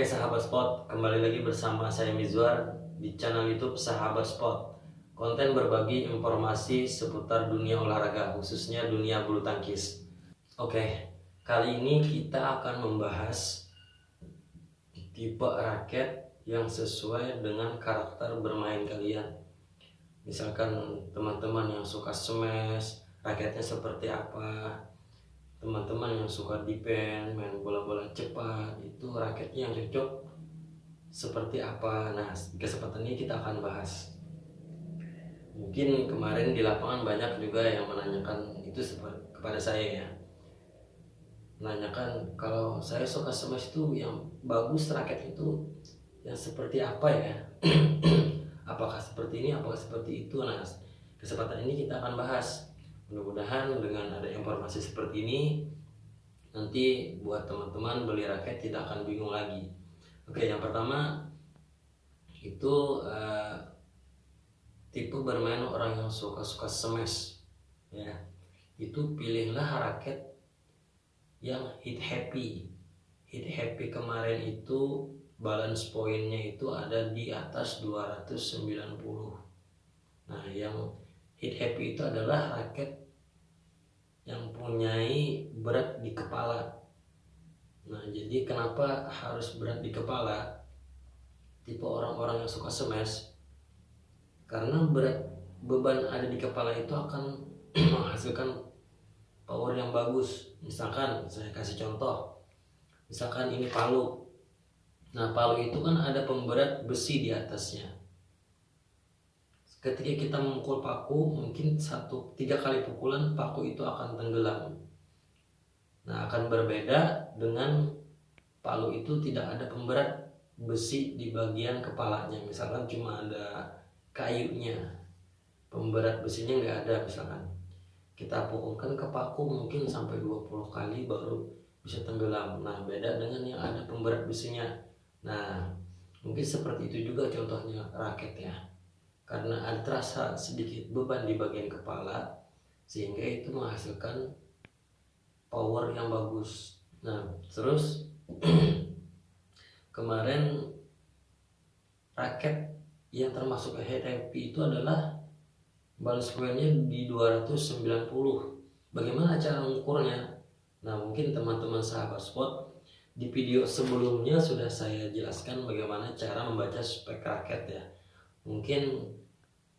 Oke sahabat sport, kembali lagi bersama saya Mizwar di channel YouTube Sahabat Sport. Konten berbagi informasi seputar dunia olahraga, khususnya dunia bulu tangkis. Oke, kali ini kita akan membahas tipe raket yang sesuai dengan karakter bermain kalian. Misalkan teman-teman yang suka smash, raketnya seperti apa. Teman-teman yang suka defense, main bola-bola cepat, itu raketnya yang cocok seperti apa. Nah, di kesempatan ini kita akan bahas. Mungkin kemarin di lapangan banyak juga yang menanyakan itu kepada saya ya. Menanyakan kalau saya suka smash itu yang bagus raket itu yang seperti apa ya? Apakah seperti ini, apakah seperti itu? Nah, kesempatan ini kita akan bahas. Mudah-mudahan dengan ada informasi seperti ini nanti buat teman-teman beli raket tidak akan bingung lagi. Oke, yang pertama itu tipe bermain orang yang suka smash ya. Itu pilihlah raket yang hit happy. Hit happy kemarin itu balance poinnya itu ada di atas 290. Nah, yang hit happy itu adalah raket yang punyai berat di kepala. Nah, jadi kenapa harus berat di kepala? Tipe orang-orang yang suka smash, karena beban ada di kepala itu akan menghasilkan power yang bagus. Misalkan saya kasih contoh, misalkan ini palu. Nah, palu itu kan ada pemberat besi di atasnya. Ketika kita memukul paku, mungkin 3 kali pukulan paku itu akan tenggelam. Nah, akan berbeda dengan palu itu tidak ada pemberat besi di bagian kepalanya. Misalkan cuma ada kayunya, pemberat besinya nggak ada. Misalkan kita pukulkan ke paku mungkin sampai 20 kali baru bisa tenggelam. Nah, beda dengan yang ada pemberat besinya. Nah, mungkin seperti itu juga contohnya raket ya. Karena ada terasa sedikit beban di bagian kepala, sehingga itu menghasilkan power yang bagus. Nah, terus kemarin raket yang termasuk hit happy itu adalah balance pointnya di 290. Bagaimana cara mengukurnya? Nah, mungkin teman-teman sahabat sport di video sebelumnya sudah saya jelaskan bagaimana cara membaca spek raket ya. Mungkin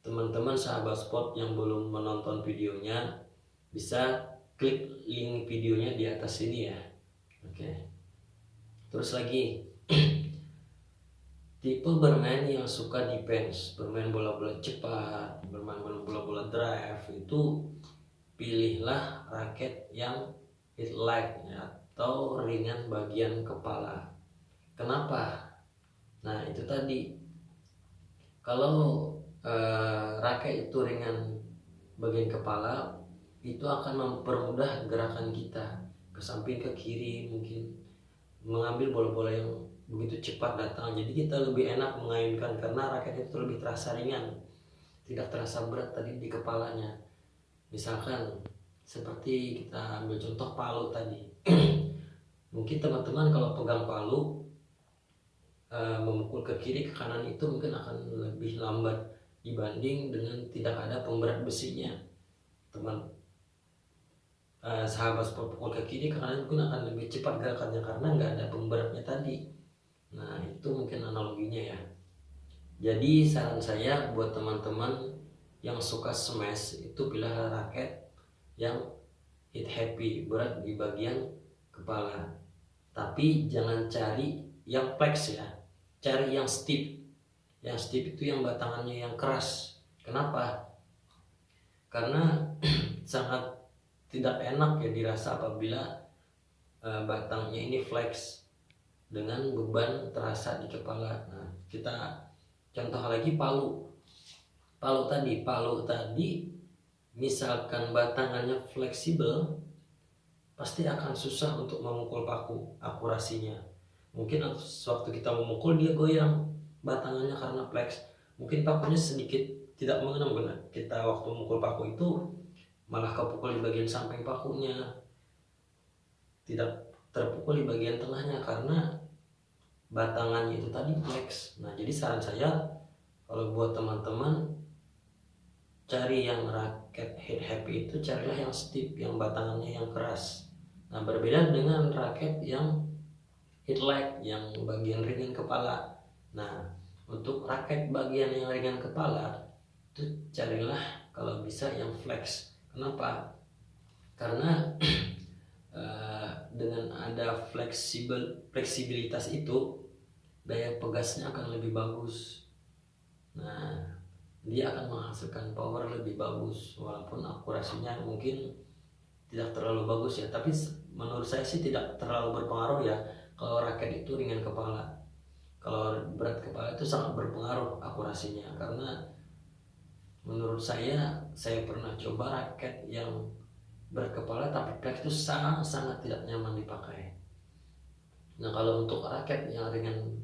teman-teman sahabat sport yang belum menonton videonya bisa klik link videonya di atas sini ya. Oke. Terus lagi tipe bermain yang suka defense, bermain bola-bola cepat, bermain bola-bola drive, itu pilihlah raket yang hit light ya, atau ringan bagian kepala. Kenapa? Nah, itu tadi kalau raket itu ringan bagian kepala, itu akan mempermudah gerakan kita ke samping ke kiri, mungkin mengambil bola-bola yang begitu cepat datang. Jadi kita lebih enak mengainkan karena raket itu lebih terasa ringan, tidak terasa berat tadi di kepalanya. Misalkan seperti kita ambil contoh palu tadi. Mungkin teman-teman kalau pegang palu memukul ke kiri ke kanan itu mungkin akan lebih lambat dibanding dengan tidak ada pemberat besinya. Sahabat sport pukul ke kiri ke kanan mungkin akan lebih cepat gerakannya karena nggak ada pemberatnya tadi. Nah, itu mungkin analoginya ya. Jadi saran saya buat teman-teman yang suka smash itu pilih raket yang hit happy, berat di bagian kepala. Tapi jangan cari yang flex ya, cari yang stiff. Yang stiff itu yang batangannya yang keras. Kenapa? Karena sangat tidak enak ya dirasa apabila batangnya ini flex dengan beban terasa di kepala. Nah, kita contoh lagi palu tadi misalkan batangannya fleksibel, pasti akan susah untuk memukul paku akurasinya. Mungkin sewaktu kita memukul dia goyang batangannya karena flex, mungkin pakunya sedikit tidak mengenam. Benar, kita waktu memukul paku itu malah kepukul di bagian samping pakunya, tidak terpukul di bagian tengahnya karena batangannya itu tadi flex. Nah jadi saran saya kalau buat teman-teman cari yang raket hit happy itu carilah yang stiff, yang batangannya yang keras. Nah berbeda dengan raket yang hit light yang bagian ringan kepala. Nah untuk raket bagian yang ringan kepala itu carilah kalau bisa yang flex. Kenapa? Karena dengan ada fleksibilitas itu daya pegasnya akan lebih bagus. Nah dia akan menghasilkan power lebih bagus, walaupun akurasinya mungkin tidak terlalu bagus ya, tapi menurut saya sih tidak terlalu berpengaruh ya kalau raket itu ringan kepala. Kalau berat kepala itu sangat berpengaruh akurasinya, karena menurut saya pernah coba raket yang berat kepala tapi flex itu sangat tidak nyaman dipakai. Nah kalau untuk raket yang ringan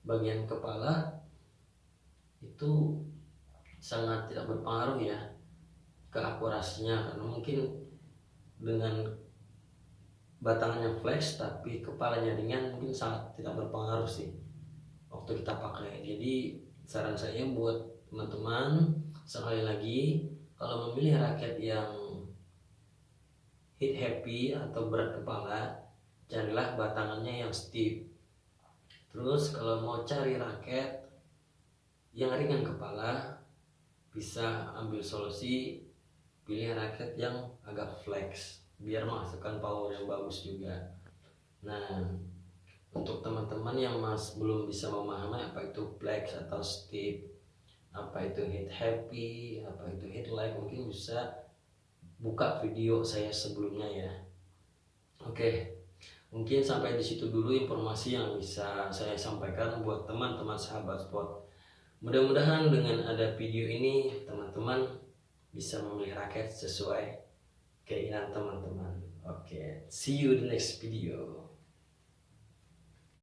bagian kepala itu sangat tidak berpengaruh ya ke akurasinya, karena mungkin dengan batangannya flex tapi kepalanya ringan mungkin sangat tidak berpengaruh sih waktu kita pakai. Jadi saran saya buat teman-teman sekali lagi, kalau memilih raket yang hit happy atau berat kepala carilah batangannya yang stiff. Terus kalau mau cari raket yang ringan kepala bisa ambil solusi pilih raket yang agak flex biar menghasilkan power yang bagus juga. Nah untuk teman-teman yang belum bisa memahami apa itu flex atau stiff, apa itu hit happy, apa itu hit light, mungkin bisa buka video saya sebelumnya ya. Oke, mungkin sampai di situ dulu informasi yang bisa saya sampaikan buat teman-teman sahabat sport. Mudah-mudahan dengan ada video ini teman-teman bisa memilih raket sesuai keinginan teman-teman. Oke, see you in the next video.